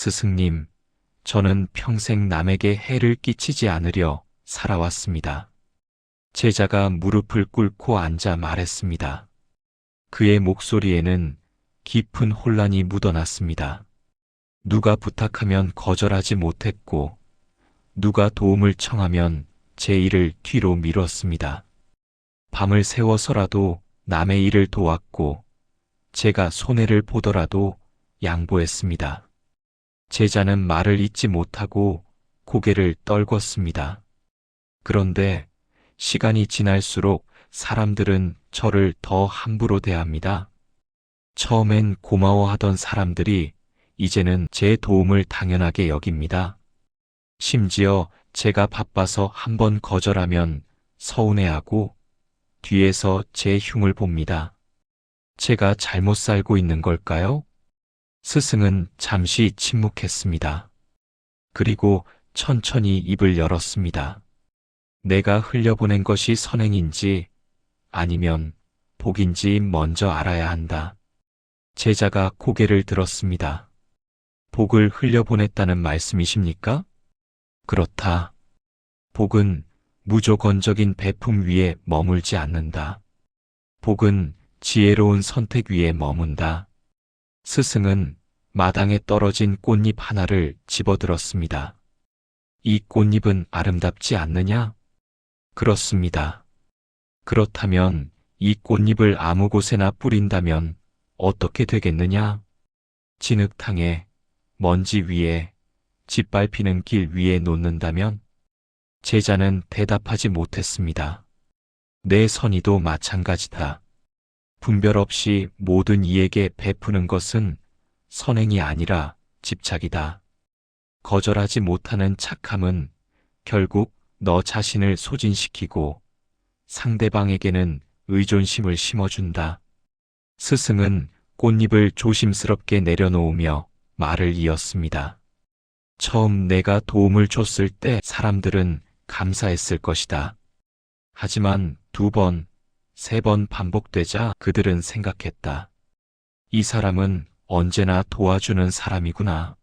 스승님, 저는 평생 남에게 해를 끼치지 않으려 살아왔습니다. 제자가 무릎을 꿇고 앉아 말했습니다. 그의 목소리에는 깊은 혼란이 묻어났습니다. 누가 부탁하면 거절하지 못했고, 누가 도움을 청하면 제 일을 뒤로 미뤘습니다. 밤을 새워서라도 남의 일을 도왔고, 제가 손해를 보더라도 양보했습니다. 제자는 말을 잇지 못하고 고개를 떨궜습니다. 그런데 시간이 지날수록 사람들은 저를 더 함부로 대합니다. 처음엔 고마워하던 사람들이 이제는 제 도움을 당연하게 여깁니다. 심지어 제가 바빠서 한번 거절하면 서운해하고 뒤에서 제 흉을 봅니다. 제가 잘못 살고 있는 걸까요? 스승은 잠시 침묵했습니다. 그리고 천천히 입을 열었습니다. 내가 흘려보낸 것이 선행인지 아니면 복인지 먼저 알아야 한다. 제자가 고개를 들었습니다. 복을 흘려보냈다는 말씀이십니까? 그렇다. 복은 무조건적인 베품 위에 머물지 않는다. 복은 지혜로운 선택 위에 머문다. 스승은 마당에 떨어진 꽃잎 하나를 집어들었습니다. 이 꽃잎은 아름답지 않느냐? 그렇습니다. 그렇다면 이 꽃잎을 아무 곳에나 뿌린다면 어떻게 되겠느냐? 진흙탕에, 먼지 위에, 짓밟히는 길 위에 놓는다면? 제자는 대답하지 못했습니다. 내 선의도 마찬가지다. 분별 없이 모든 이에게 베푸는 것은 선행이 아니라 집착이다. 거절하지 못하는 착함은 결국 너 자신을 소진시키고 상대방에게는 의존심을 심어준다. 스승은 꽃잎을 조심스럽게 내려놓으며 말을 이었습니다. 처음 내가 도움을 줬을 때 사람들은 감사했을 것이다. 하지만 2번, 3번 반복되자 그들은 생각했다. 이 사람은 언제나 도와주는 사람이구나.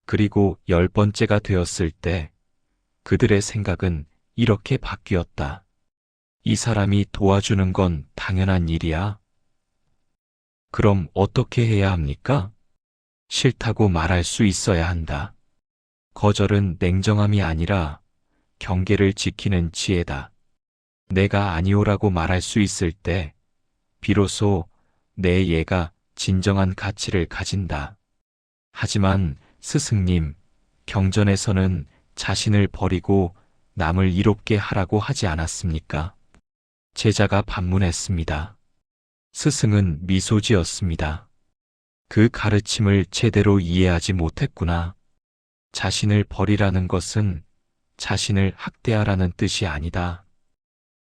그리고 10번째가 되었을 때 그들의 생각은 이렇게 바뀌었다. 이 사람이 도와주는 건 당연한 일이야. 그럼 어떻게 해야 합니까? 싫다고 말할 수 있어야 한다. 거절은 냉정함이 아니라 경계를 지키는 지혜다. 내가 아니오라고 말할 수 있을 때 비로소 내 예가 진정한 가치를 가진다. 하지만 스승님, 경전에서는 자신을 버리고 남을 이롭게 하라고 하지 않았습니까? 제자가 반문했습니다. 스승은 미소 지었습니다. 그 가르침을 제대로 이해하지 못했구나. 자신을 버리라는 것은 자신을 학대하라는 뜻이 아니다.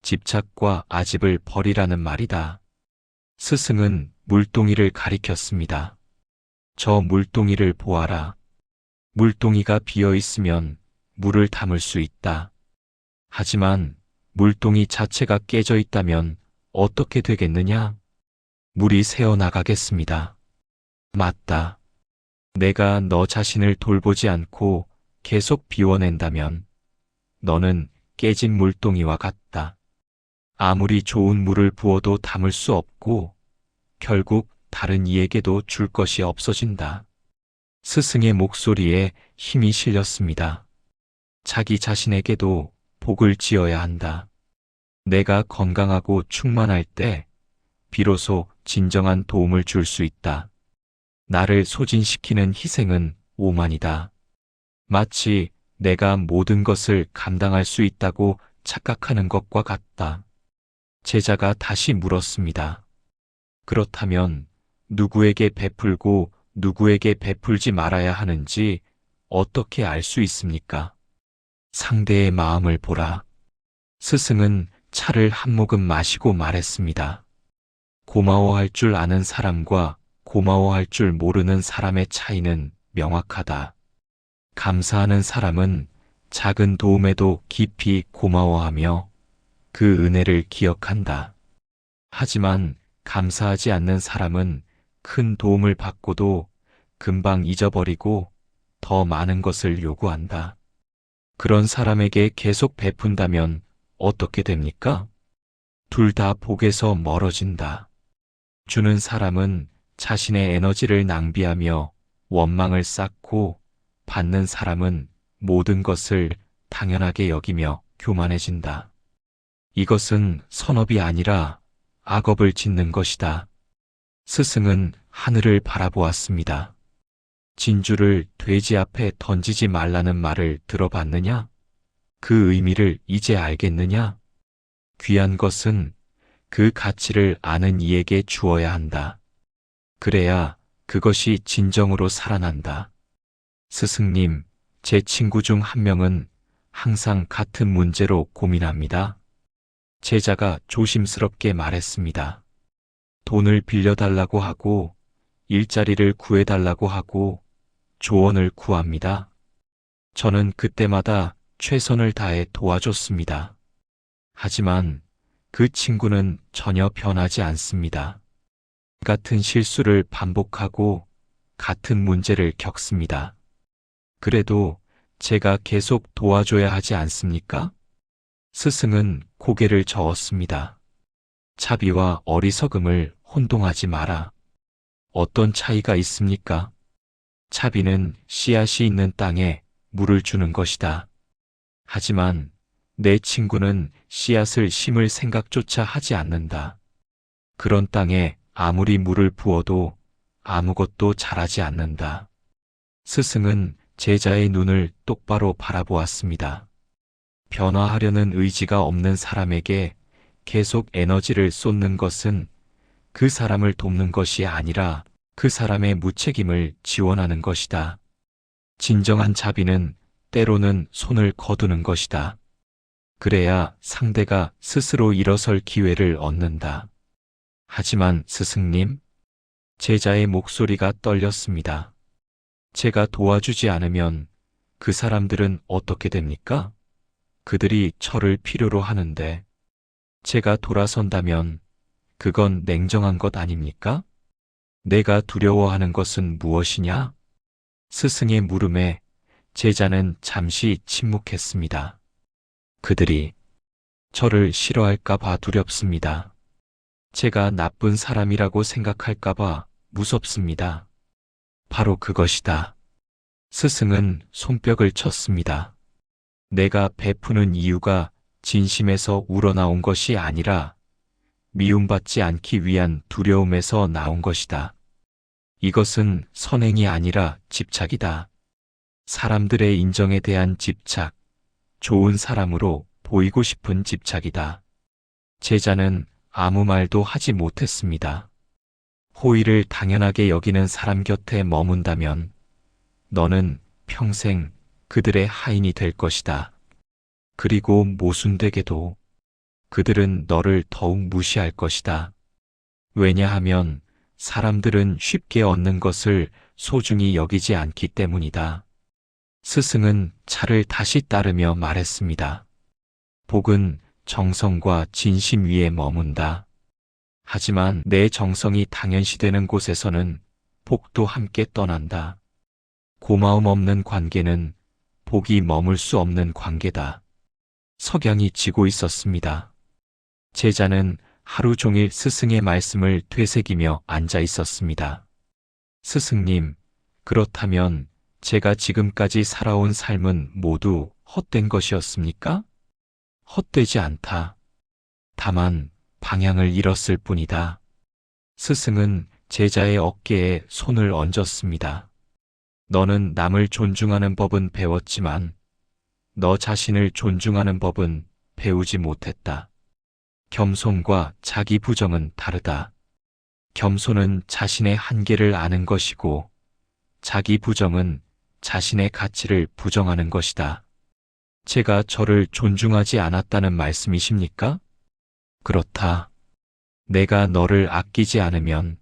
집착과 아집을 버리라는 말이다. 스승은 물동이를 가리켰습니다. 저 물동이를 보아라. 물동이가 비어 있으면 물을 담을 수 있다. 하지만 물동이 자체가 깨져 있다면 어떻게 되겠느냐? 물이 새어나가겠습니다. 맞다. 내가 너 자신을 돌보지 않고 계속 비워낸다면 너는 깨진 물동이와 같다. 아무리 좋은 물을 부어도 담을 수 없고 결국 다른 이에게도 줄 것이 없어진다. 스승의 목소리에 힘이 실렸습니다. 자기 자신에게도 복을 지어야 한다. 내가 건강하고 충만할 때 비로소 진정한 도움을 줄 수 있다. 나를 소진시키는 희생은 오만이다. 마치 내가 모든 것을 감당할 수 있다고 착각하는 것과 같다. 제자가 다시 물었습니다. 그렇다면 누구에게 베풀고 누구에게 베풀지 말아야 하는지 어떻게 알 수 있습니까? 상대의 마음을 보라. 스승은 차를 한 모금 마시고 말했습니다. 고마워할 줄 아는 사람과 고마워할 줄 모르는 사람의 차이는 명확하다. 감사하는 사람은 작은 도움에도 깊이 고마워하며 그 은혜를 기억한다. 하지만 감사하지 않는 사람은 큰 도움을 받고도 금방 잊어버리고 더 많은 것을 요구한다. 그런 사람에게 계속 베푼다면 어떻게 됩니까? 둘 다 복에서 멀어진다. 주는 사람은 자신의 에너지를 낭비하며 원망을 쌓고, 받는 사람은 모든 것을 당연하게 여기며 교만해진다. 이것은 선업이 아니라 악업을 짓는 것이다. 스승은 하늘을 바라보았습니다. 진주를 돼지 앞에 던지지 말라는 말을 들어봤느냐? 그 의미를 이제 알겠느냐? 귀한 것은 그 가치를 아는 이에게 주어야 한다. 그래야 그것이 진정으로 살아난다. 스승님, 제 친구 중 한 명은 항상 같은 문제로 고민합니다. 제자가 조심스럽게 말했습니다. 돈을 빌려달라고 하고, 일자리를 구해달라고 하고, 조언을 구합니다. 저는 그때마다 최선을 다해 도와줬습니다. 하지만 그 친구는 전혀 변하지 않습니다. 같은 실수를 반복하고 같은 문제를 겪습니다. 그래도 제가 계속 도와줘야 하지 않습니까? 스승은 고개를 저었습니다. 자비와 어리석음을 혼동하지 마라. 어떤 차이가 있습니까? 자비는 씨앗이 있는 땅에 물을 주는 것이다. 하지만 내 친구는 씨앗을 심을 생각조차 하지 않는다. 그런 땅에 아무리 물을 부어도 아무것도 자라지 않는다. 스승은 제자의 눈을 똑바로 바라보았습니다. 변화하려는 의지가 없는 사람에게 계속 에너지를 쏟는 것은 그 사람을 돕는 것이 아니라 그 사람의 무책임을 지원하는 것이다. 진정한 자비는 때로는 손을 거두는 것이다. 그래야 상대가 스스로 일어설 기회를 얻는다. 하지만 스승님, 제자의 목소리가 떨렸습니다. 제가 도와주지 않으면 그 사람들은 어떻게 됩니까? 그들이 저를 필요로 하는데 제가 돌아선다면 그건 냉정한 것 아닙니까? 내가 두려워하는 것은 무엇이냐? 스승의 물음에 제자는 잠시 침묵했습니다. 그들이 저를 싫어할까봐 두렵습니다. 제가 나쁜 사람이라고 생각할까봐 무섭습니다. 바로 그것이다. 스승은 손뼉을 쳤습니다. 내가 베푸는 이유가 진심에서 우러나온 것이 아니라 미움받지 않기 위한 두려움에서 나온 것이다. 이것은 선행이 아니라 집착이다. 사람들의 인정에 대한 집착, 좋은 사람으로 보이고 싶은 집착이다. 제자는 아무 말도 하지 못했습니다. 호의를 당연하게 여기는 사람 곁에 머문다면 너는 평생 그들의 하인이 될 것이다. 그리고 모순되게도 그들은 너를 더욱 무시할 것이다. 왜냐하면 사람들은 쉽게 얻는 것을 소중히 여기지 않기 때문이다. 스승은 차를 다시 따르며 말했습니다. 복은 정성과 진심 위에 머문다. 하지만 내 정성이 당연시되는 곳에서는 복도 함께 떠난다. 고마움 없는 관계는 복이 머물 수 없는 관계다. 석양이 지고 있었습니다. 제자는 하루 종일 스승의 말씀을 되새기며 앉아 있었습니다. 스승님, 그렇다면 제가 지금까지 살아온 삶은 모두 헛된 것이었습니까? 헛되지 않다. 다만 방향을 잃었을 뿐이다. 스승은 제자의 어깨에 손을 얹었습니다. 너는 남을 존중하는 법은 배웠지만 너 자신을 존중하는 법은 배우지 못했다. 겸손과 자기 부정은 다르다. 겸손은 자신의 한계를 아는 것이고 자기 부정은 자신의 가치를 부정하는 것이다. 제가 저를 존중하지 않았다는 말씀이십니까? 그렇다. 내가 너를 아끼지 않으면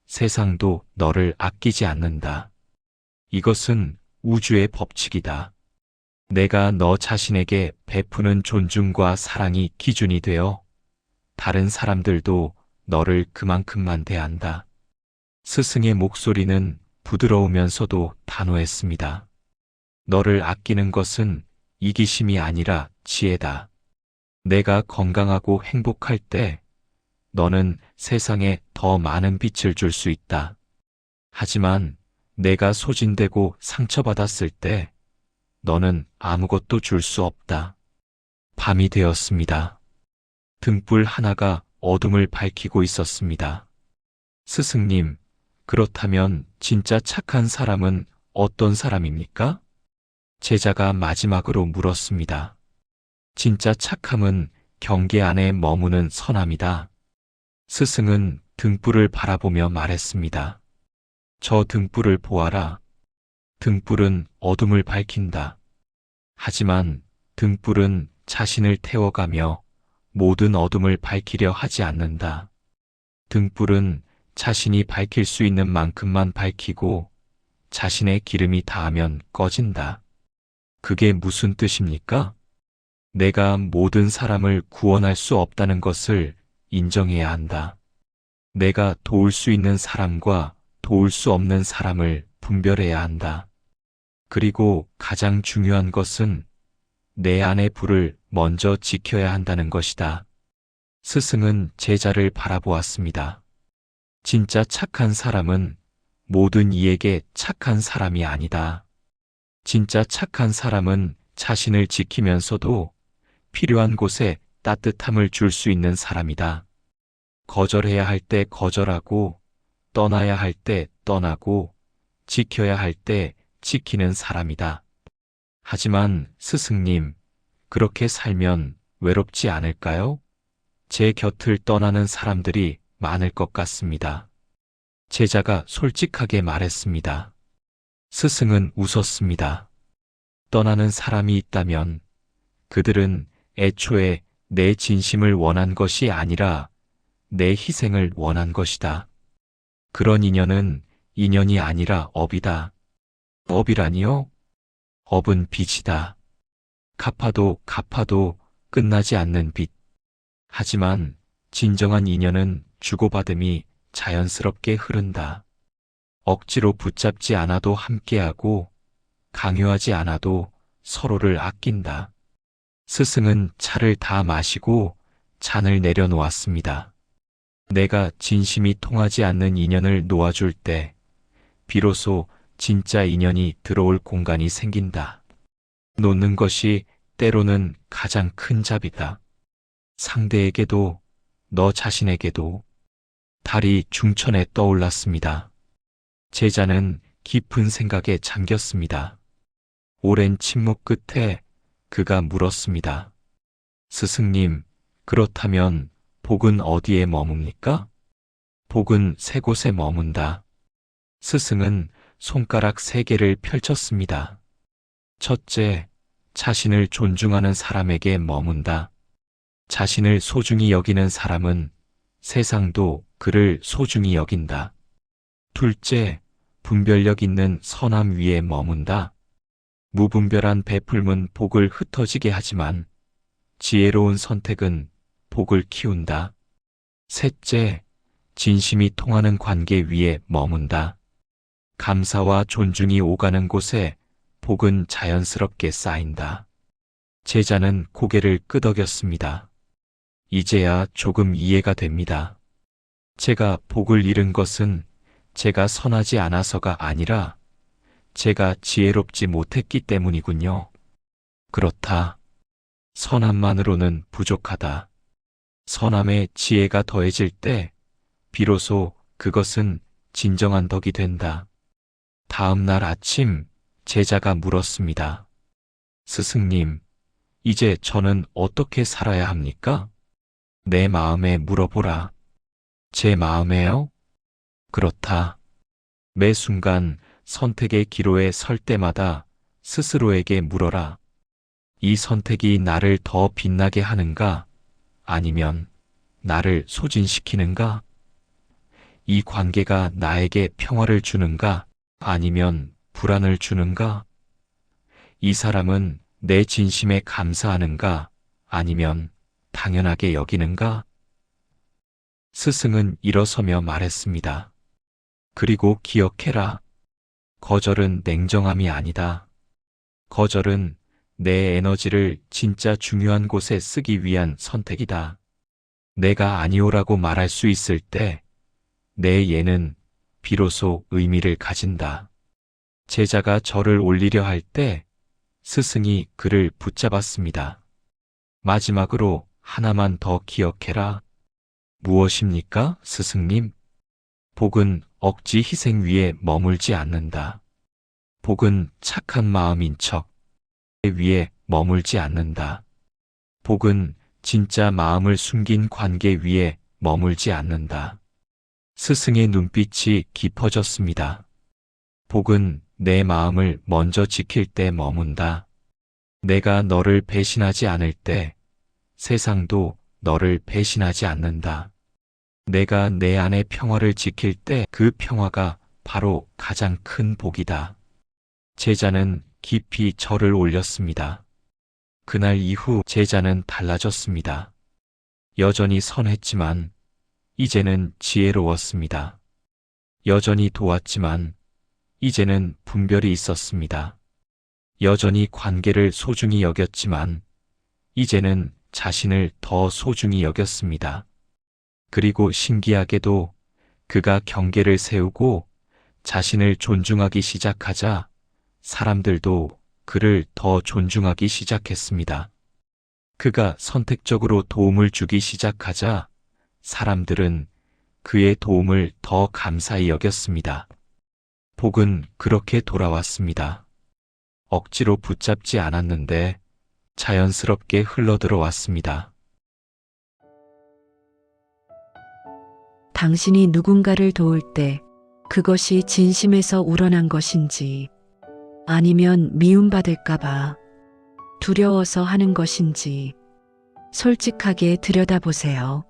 세상도 너를 아끼지 않는다. 이것은 우주의 법칙이다. 내가 너 자신에게 베푸는 존중과 사랑이 기준이 되어 다른 사람들도 너를 그만큼만 대한다. 스승의 목소리는 부드러우면서도 단호했습니다. 너를 아끼는 것은 이기심이 아니라 지혜다. 내가 건강하고 행복할 때 너는 세상에 더 많은 빛을 줄 수 있다. 하지만 내가 소진되고 상처받았을 때 너는 아무것도 줄 수 없다. 밤이 되었습니다. 등불 하나가 어둠을 밝히고 있었습니다. 스승님, 그렇다면 진짜 착한 사람은 어떤 사람입니까? 제자가 마지막으로 물었습니다. 진짜 착함은 경계 안에 머무는 선함이다. 스승은 등불을 바라보며 말했습니다. 저 등불을 보아라. 등불은 어둠을 밝힌다. 하지만 등불은 자신을 태워가며 모든 어둠을 밝히려 하지 않는다. 등불은 자신이 밝힐 수 있는 만큼만 밝히고 자신의 기름이 닿으면 꺼진다. 그게 무슨 뜻입니까? 내가 모든 사람을 구원할 수 없다는 것을 인정해야 한다. 내가 도울 수 있는 사람과 도울 수 없는 사람을 분별해야 한다. 그리고 가장 중요한 것은 내 안의 불을 먼저 지켜야 한다는 것이다. 스승은 제자를 바라보았습니다. 진짜 착한 사람은 모든 이에게 착한 사람이 아니다. 진짜 착한 사람은 자신을 지키면서도 필요한 곳에 따뜻함을 줄 수 있는 사람이다. 거절해야 할 때 거절하고, 떠나야 할 때 떠나고, 지켜야 할 때 지키는 사람이다. 하지만 스승님, 그렇게 살면 외롭지 않을까요? 제 곁을 떠나는 사람들이 많을 것 같습니다. 제자가 솔직하게 말했습니다. 스승은 웃었습니다. 떠나는 사람이 있다면 그들은 애초에 내 진심을 원한 것이 아니라 내 희생을 원한 것이다. 그런 인연은 인연이 아니라 업이다. 업이라니요? 업은 빚이다. 갚아도 갚아도 끝나지 않는 빚. 하지만 진정한 인연은 주고받음이 자연스럽게 흐른다. 억지로 붙잡지 않아도 함께하고 강요하지 않아도 서로를 아낀다. 스승은 차를 다 마시고 잔을 내려놓았습니다. 내가 진심이 통하지 않는 인연을 놓아줄 때 비로소 진짜 인연이 들어올 공간이 생긴다. 놓는 것이 때로는 가장 큰 잡이다. 상대에게도 너 자신에게도. 달이 중천에 떠올랐습니다. 제자는 깊은 생각에 잠겼습니다. 오랜 침묵 끝에 그가 물었습니다. 스승님, 그렇다면 복은 어디에 머뭅니까? 복은 세 곳에 머문다. 스승은 손가락 세 개를 펼쳤습니다. 첫째, 자신을 존중하는 사람에게 머문다. 자신을 소중히 여기는 사람은 세상도 그를 소중히 여긴다. 둘째, 분별력 있는 선함 위에 머문다. 무분별한 베풀문 복을 흩어지게 하지만 지혜로운 선택은 복을 키운다. 셋째, 진심이 통하는 관계 위에 머문다. 감사와 존중이 오가는 곳에 복은 자연스럽게 쌓인다. 제자는 고개를 끄덕였습니다. 이제야 조금 이해가 됩니다. 제가 복을 잃은 것은 제가 선하지 않아서가 아니라 제가 지혜롭지 못했기 때문이군요. 그렇다. 선함만으로는 부족하다. 선함에 지혜가 더해질 때 비로소 그것은 진정한 덕이 된다. 다음 날 아침 제자가 물었습니다. 스승님, 이제 저는 어떻게 살아야 합니까? 내 마음에 물어보라. 제 마음에요? 그렇다. 매 순간 선택의 기로에 설 때마다 스스로에게 물어라. 이 선택이 나를 더 빛나게 하는가? 아니면 나를 소진시키는가? 이 관계가 나에게 평화를 주는가? 아니면 불안을 주는가? 이 사람은 내 진심에 감사하는가? 아니면 당연하게 여기는가? 스승은 일어서며 말했습니다. 그리고 기억해라. 거절은 냉정함이 아니다. 거절은 내 에너지를 진짜 중요한 곳에 쓰기 위한 선택이다. 내가 아니오라고 말할 수 있을 때 내 예는 비로소 의미를 가진다. 제자가 절을 올리려 할 때 스승이 그를 붙잡았습니다. 마지막으로 하나만 더 기억해라. 무엇입니까, 스승님? 복은 억지 희생 위에 머물지 않는다. 복은 착한 마음인 척 위에 머물지 않는다. 복은 진짜 마음을 숨긴 관계 위에 머물지 않는다. 스승의 눈빛이 깊어졌습니다. 복은 내 마음을 먼저 지킬 때 머문다. 내가 너를 배신하지 않을 때 세상도 너를 배신하지 않는다. 내가 내 안의 평화를 지킬 때 그 평화가 바로 가장 큰 복이다. 제자는 깊이 절을 올렸습니다. 그날 이후 제자는 달라졌습니다. 여전히 선했지만 이제는 지혜로웠습니다. 여전히 도왔지만 이제는 분별이 있었습니다. 여전히 관계를 소중히 여겼지만 이제는 자신을 더 소중히 여겼습니다. 그리고 신기하게도 그가 경계를 세우고 자신을 존중하기 시작하자 사람들도 그를 더 존중하기 시작했습니다. 그가 선택적으로 도움을 주기 시작하자 사람들은 그의 도움을 더 감사히 여겼습니다. 복은 그렇게 돌아왔습니다. 억지로 붙잡지 않았는데 자연스럽게 흘러들어왔습니다. 당신이 누군가를 도울 때 그것이 진심에서 우러난 것인지 아니면 미움받을까봐 두려워서 하는 것인지 솔직하게 들여다보세요.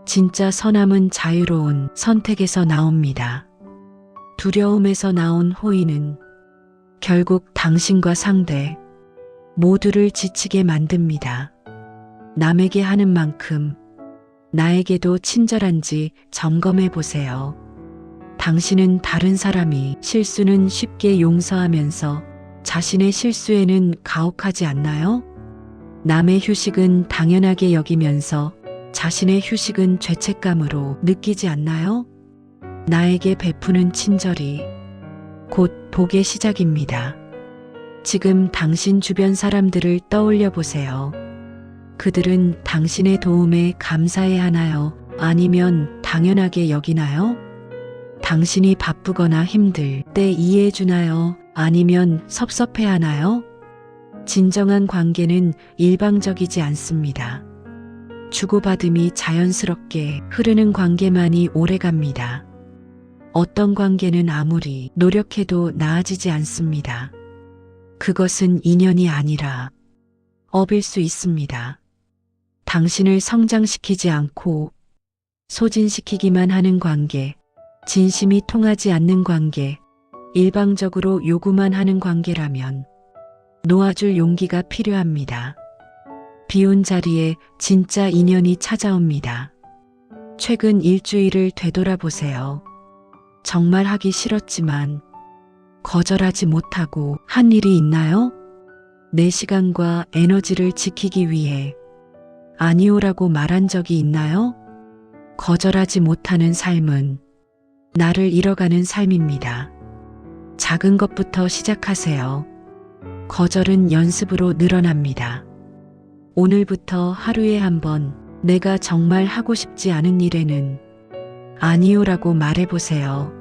진짜 선함은 자유로운 선택에서 나옵니다. 두려움에서 나온 호의는 결국 당신과 상대 모두를 지치게 만듭니다. 남에게 하는 만큼 나에게도 친절한지 점검해 보세요. 당신은 다른 사람이 실수는 쉽게 용서하면서 자신의 실수에는 가혹하지 않나요? 남의 휴식은 당연하게 여기면서 자신의 휴식은 죄책감으로 느끼지 않나요? 나에게 베푸는 친절이 곧 복의 시작입니다. 지금 당신 주변 사람들을 떠올려 보세요. 그들은 당신의 도움에 감사해 하나요? 아니면 당연하게 여기나요? 당신이 바쁘거나 힘들 때 이해해 주나요? 아니면 섭섭해 하나요? 진정한 관계는 일방적이지 않습니다. 주고받음이 자연스럽게 흐르는 관계만이 오래갑니다. 어떤 관계는 아무리 노력해도 나아지지 않습니다. 그것은 인연이 아니라 업일 수 있습니다. 당신을 성장시키지 않고 소진시키기만 하는 관계, 진심이 통하지 않는 관계, 일방적으로 요구만 하는 관계라면 놓아줄 용기가 필요합니다. 비운 자리에 진짜 인연이 찾아옵니다. 최근 일주일을 되돌아보세요. 정말 하기 싫었지만 거절하지 못하고 한 일이 있나요? 내 시간과 에너지를 지키기 위해 아니오라고 말한 적이 있나요? 거절하지 못하는 삶은 나를 잃어가는 삶입니다. 작은 것부터 시작하세요. 거절은 연습으로 늘어납니다. 오늘부터 하루에 한 번 내가 정말 하고 싶지 않은 일에는 아니오라고 말해보세요.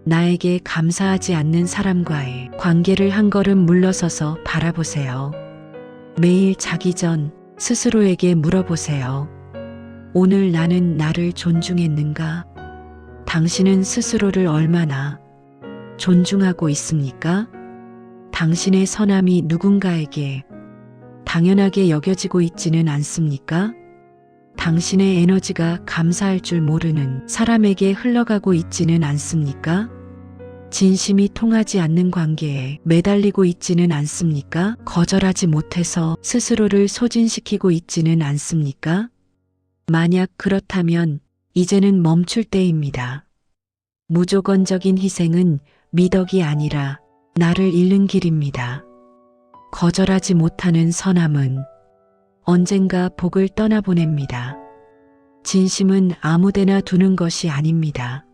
나에게 감사하지 않는 사람과의 관계를 한 걸음 물러서서 바라보세요. 매일 자기 전 스스로에게 물어보세요. 오늘 나는 나를 존중했는가? 당신은 스스로를 얼마나 존중하고 있습니까? 당신의 선함이 누군가에게 당연하게 여겨지고 있지는 않습니까? 당신의 에너지가 감사할 줄 모르는 사람에게 흘러가고 있지는 않습니까? 진심이 통하지 않는 관계에 매달리고 있지는 않습니까? 거절하지 못해서 스스로를 소진시키고 있지는 않습니까? 만약 그렇다면 이제는 멈출 때입니다. 무조건적인 희생은 미덕이 아니라 나를 잃는 길입니다. 거절하지 못하는 선함은 언젠가 복을 떠나보냅니다. 진심은 아무데나 두는 것이 아닙니다.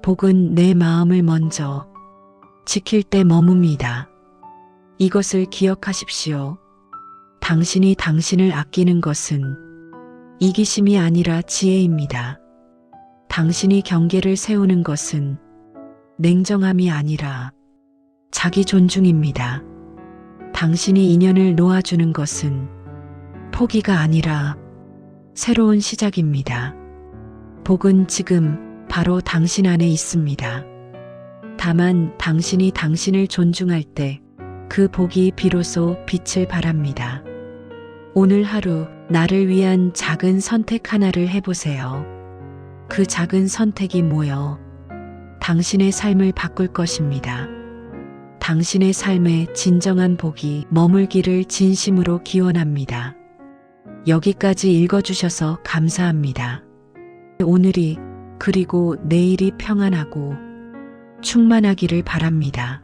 복은 내 마음을 먼저 지킬 때 머뭅니다. 이것을 기억하십시오. 당신이 당신을 아끼는 것은 이기심이 아니라 지혜입니다. 당신이 경계를 세우는 것은 냉정함이 아니라 자기 존중입니다. 당신이 인연을 놓아주는 것은 포기가 아니라 새로운 시작입니다. 복은 지금 바로 당신 안에 있습니다. 다만 당신이 당신을 존중할 때 그 복이 비로소 빛을 발합니다. 오늘 하루 나를 위한 작은 선택 하나를 해보세요. 그 작은 선택이 모여 당신의 삶을 바꿀 것입니다. 당신의 삶에 진정한 복이 머물기를 진심으로 기원합니다. 여기까지 읽어주셔서 감사합니다. 오늘이 그리고 내일이 평안하고 충만하기를 바랍니다.